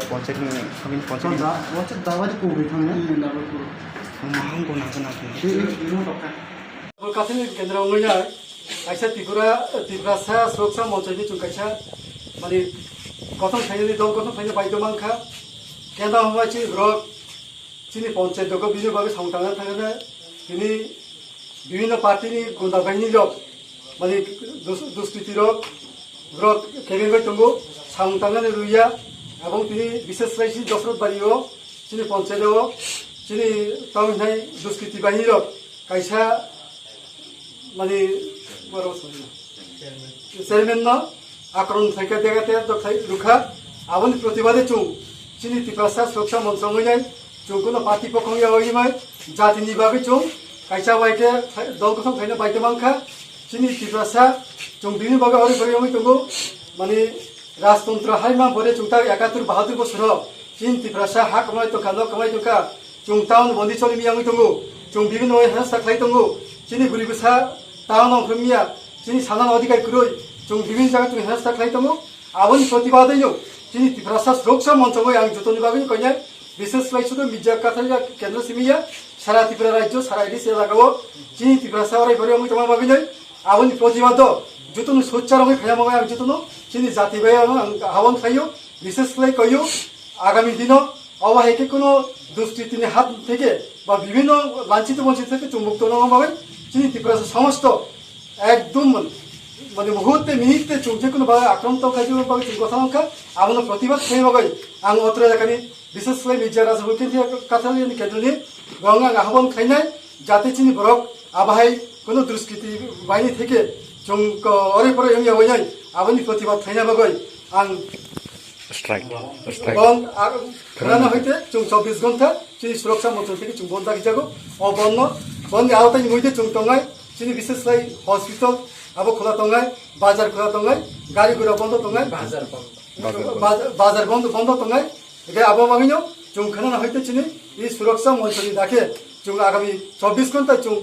पञ्चायतनि हामिन पञ्चायत वाचा दाबारि कोबे थांनो मांगो नागोन काथिनि केन्द्रआव मैया आइसा त्रिपुरा सुरक्षा मन्थ्रिनि चुंकाइसा माने गठन थाइनि दल गठन थाइनि बायदमांखा केन्द्र हमायछि रक चिनि पञ्चायत दको बिनि बागै साउथांना थागोन बिनि विभिन्न पार्टीनि गुन्दा बाहिनी रक माने दुष्कृति रक केबिनबाय दंगो साउथांना रुइया এবং তিনি বিশেষ রাইসি দশরথ বাড়িও চিনি পঞ্চায়েত চিনি তামিলনাই দুষ্কৃতি বাহিনীর কাইসা মানে চেয়ারম্যান আক্রমণ থেকে দেখাতে রুখা আবনি প্রতিবাদে চুং চিনি ত্রিপুরা সুরক্ষা মন্ত্রণালয় চুং কোনো পার্টি পক্ষে ওইমাই জাতিনি বাগৈ চুং কাইসা বাইকে দল গঠন খাইনো বাইতে মাংখা চিনি ত্রিপুরা চুং বিভিন্ন বাগে হরে হরে আমি তবু মানে राजतंत्र हाइमा बरे चुंता 71 बोसोर चीन त्रिपुरा हा कमाय तोका न कमाय तोका चुं टाउन बन्दी चलि मियाङै दंगो चुं बिभिन्न हेरस्था खाइ दंगो चिनि गुरिबसा टाउन हमिया चिनि सानान अधिकार कुरै चुं बिभिन्न जागा चुं हेरस्था खाइ दंगो आबनि प्रतिबादैनो चिनि त्रिपुरा सुरक्षा मन्त्रङै आं जतनि बागै कन्या विशेष लाइसुद मिडिया काथारिया केन्द्र सिमिया सारा त्रिपुरा राज्य सारा एडिस एलाकाओ चिनि त्रिपुरा साराय बरे आं तमा बागै आबनि प्रतिबाद जतन सोच्चारङै खाया मगाय आं जतन चिनि जाति बाय आह्वान खाइयो विशेष कहियो आगामी दिन अवहेके कोनो दुष्कृतिनि हात থেকে বা বিভিন্ন লাঞ্ছিত বঞ্চিত থেকে মুক্ত হওয়া হবে চিনি ত্রিপুরা সমস্ত একদম মানে মুহূর্তে মিনিটে যে কোনো ভাবে আক্রান্ত খাইজো ভাবে কথা সংখ্যা আমন প্রতিবাদ খাইব গই আং অত্র এলাকানি বিশেষ করে মির্জা রাজবুকেন কাথালি কেন্দ্রনি গং আং আহ্বান খাইনাই যাতে চিনি বরক আবাহাই কোনো দুষ্কৃতি বাহিনী থেকে जों अरे परे हम यावै आबनि प्रतिबाद थाइना बगै आं स्ट्राइक बन खराना होइते जों 24 घन्टा चिनि सुरक्षा मन्त्र থেকে जों बन्द दागिजागो अ बन आवतानि मइते जों तंगाय चिनि विशेषलाई हस्पिटल आबो खोला तंगाय बाजार खोला तंगाय गाड़ी गुरा बन्द तंगाय बाजार बन्द तंगाय एके आबो मागिनो जों खराना होइते चिनि इ सुरक्षा मन्त्रनि दाखे जों आगामी 24 घन्टा जों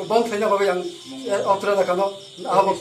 बन्द थाइना बगै आं अत्र दाखानो आबो